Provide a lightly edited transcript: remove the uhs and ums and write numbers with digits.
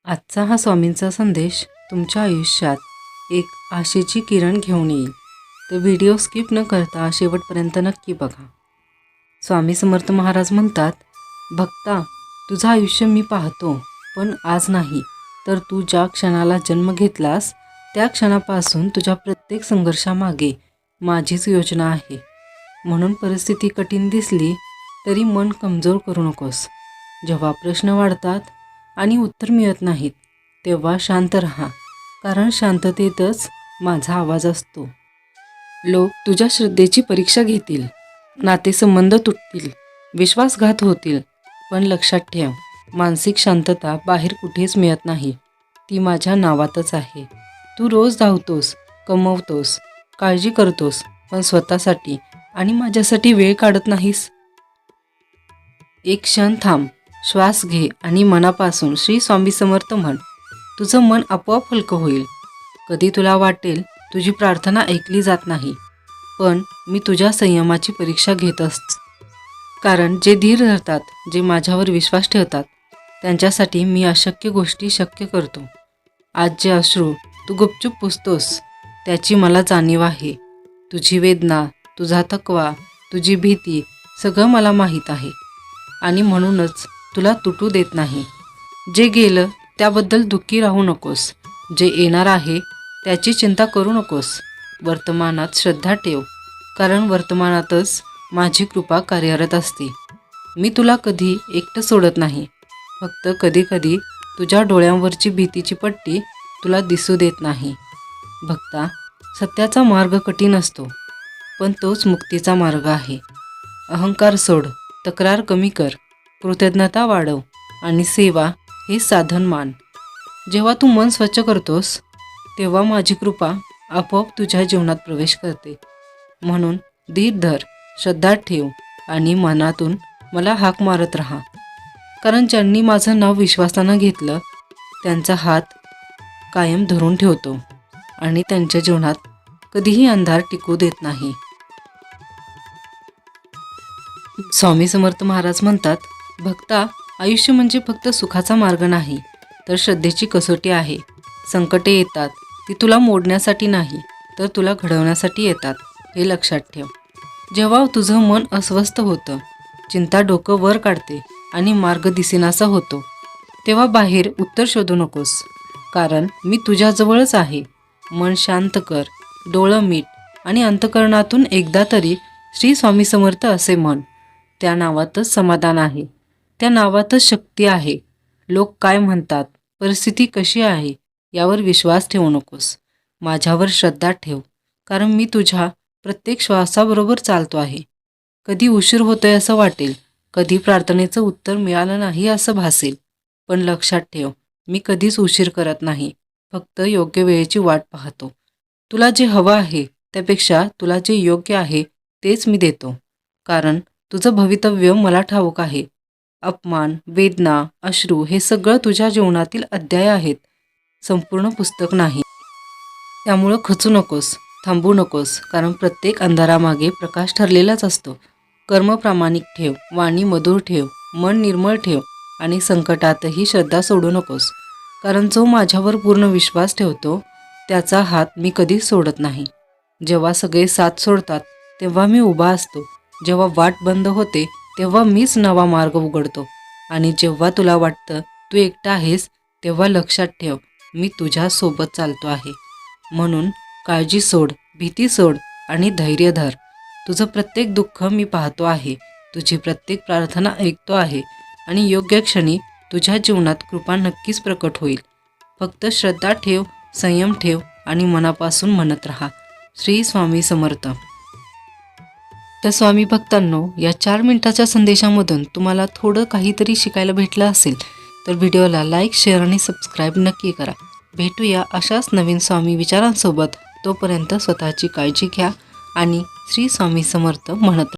आजचा हा स्वामींचा संदेश तुमच्या आयुष्यात एक आशेची किरण घेऊन येईल. तर व्हिडिओ स्किप न करता शेवटपर्यंत नक्की बघा. स्वामी समर्थ महाराज म्हणतात, भक्ता, तुझं आयुष्य मी पाहतो, पण आज नाही, तर तू ज्या क्षणाला जन्म घेतलास त्या क्षणापासून तुझ्या प्रत्येक संघर्षामागे माझीच योजना आहे. म्हणून परिस्थिती कठीण दिसली तरी मन कमजोर करू नकोस. जेव्हा प्रश्न वाढतात आणि उत्तर मिळत नाहीत तेव्हा शांत राहा, कारण शांततेतच माझा आवाज असतो. लोक तुझ्या श्रद्धेची परीक्षा घेतील, नातेसंबंध तुटतील, विश्वासघात होतील, पण लक्षात ठेव, मानसिक शांतता बाहेर कुठेच मिळत नाही, ती माझ्या नावातच आहे. तू रोज धावतोस, कमवतोस, काळजी करतोस, पण स्वतःसाठी आणि माझ्यासाठी वेळ काढत नाहीस. एक क्षण थांब, श्वास घे आणि मनापासून श्री स्वामी समर्थ म्हण. तुझं मन आपोआप हलकं होईल. कधी तुला वाटेल तुझी प्रार्थना ऐकली जात नाही, पण मी तुझ्या संयमाची परीक्षा घेत असते. कारण जे धीर धरतात, जे माझ्यावर विश्वास ठेवतात, त्यांच्यासाठी मी अशक्य गोष्टी शक्य करतो. आज जे अश्रू तू गुपचूप पुसतोस त्याची मला जाणीव आहे. तुझी वेदना, तुझा थकवा, तुझी भीती सगळं मला माहीत आहे, आणि म्हणूनच तुला तुटू देत नाही. जे गेलं त्याबद्दल दुःखी राहू नकोस, जे येणार आहे त्याची चिंता करू नकोस. वर्तमानात श्रद्धा ठेव, कारण वर्तमानातच माझी कृपा कार्यरत असते. मी तुला कधी एकटं सोडत नाही. फक्त कधीकधी तुझ्या डोळ्यांवरची भीतीची पट्टी तुला दिसू देत नाही. भक्ता, सत्याचा मार्ग कठीण असतो, पण तोच मुक्तीचा मार्ग आहे. अहंकार सोड, तक्रार कमी कर, कृतज्ञता वाढव आणि सेवा हे साधन मान. जेव्हा तू मन स्वच्छ करतोस तेव्हा माझी कृपा आपोआप तुझ्या जीवनात प्रवेश करते. म्हणून धीर धर, श्रद्धा ठेव आणि मनातून मला हाक मारत राहा. कारण ज्यांनी माझं नाव विश्वासानं घेतलं त्यांचा हात कायम धरून ठेवतो आणि त्यांच्या जीवनात कधीही अंधार टिकू देत नाही. स्वामी समर्थ महाराज म्हणतात, भक्ता, आयुष्य म्हणजे फक्त सुखाचा मार्ग नाही, तर श्रद्धेची कसोटी आहे. संकटे येतात ती तुला मोडण्यासाठी नाही, तर तुला घडवण्यासाठी येतात, हे लक्षात ठेव. जेव्हा तुझं मन अस्वस्थ होतं, चिंता डोकं वर काढते आणि मार्ग दिसेनासा होतो, तेव्हा बाहेर उत्तर शोधू नकोस, कारण मी तुझ्याजवळच आहे. मन शांत कर, डोळं मीट आणि अंतःकरणातून एकदा तरी श्री स्वामी समर्थ असे म्हण. त्या नावातच समाधान आहे, त्या नावातच शक्ती आहे. लोक काय म्हणतात, परिस्थिती कशी आहे यावर विश्वास ठेवू नकोस. माझ्यावर श्रद्धा ठेव, कारण मी तुझ्या प्रत्येक श्वासाबरोबर चालतो आहे. कधी उशीर होतोय असं वाटेल, कधी प्रार्थनेचं उत्तर मिळालं नाही असं भासेल, पण लक्षात ठेव, मी कधीच उशीर करत नाही, फक्त योग्य वेळेची वाट पाहतो. तुला जे हवं आहे त्यापेक्षा तुला जे योग्य आहे तेच मी देतो, कारण तुझं भवितव्य मला ठाऊक आहे. अपमान, वेदना, अश्रू हे सगळं तुझ्या जीवनातील अध्याय आहेत, संपूर्ण पुस्तक नाही. त्यामुळं खचू नकोस, थांबू नकोस, कारण प्रत्येक अंधारामागे प्रकाश ठरलेलाच असतो. कर्म प्रामाणिक ठेव, वाणी मधुर ठेव, मन निर्मळ ठेव आणि संकटातही श्रद्धा सोडू नकोस, कारण जो माझ्यावर पूर्ण विश्वास ठेवतो त्याचा हात मी कधीच सोडत नाही. जेव्हा सगळे साथ सोडतात तेव्हा मी उभा असतो, जेव्हा वाट बंद होते तेव्हा मीच नवा मार्ग उघडतो, आणि जेव्हा तुला वाटतं तू एकटा आहेस तेव्हा लक्षात ठेव, मी तुझ्या सोबत चालतो आहे. म्हणून काळजी सोड, भीती सोड आणि धैर्य धर. तुझं प्रत्येक दुःख मी पाहतो आहे, तुझी प्रत्येक प्रार्थना ऐकतो आहे, आणि योग्य क्षणी तुझ्या जीवनात कृपा नक्कीच प्रकट होईल. फक्त श्रद्धा ठेव, संयम ठेव आणि मनापासून म्हणत राहा, श्री स्वामी समर्थ. तर स्वामी भक्तांनो, या 4 मिनिटाच्या संदेशामधून तुम्हाला थोडं काहीतरी शिकायला भेटलं असेल तर व्हिडिओला लाईक, शेअर आणि सबस्क्राईब नक्की करा. भेटूया अशाच नवीन स्वामी विचारांसोबत. तोपर्यंत स्वतःची काळजी घ्या आणि श्री स्वामी समर्थ म्हणत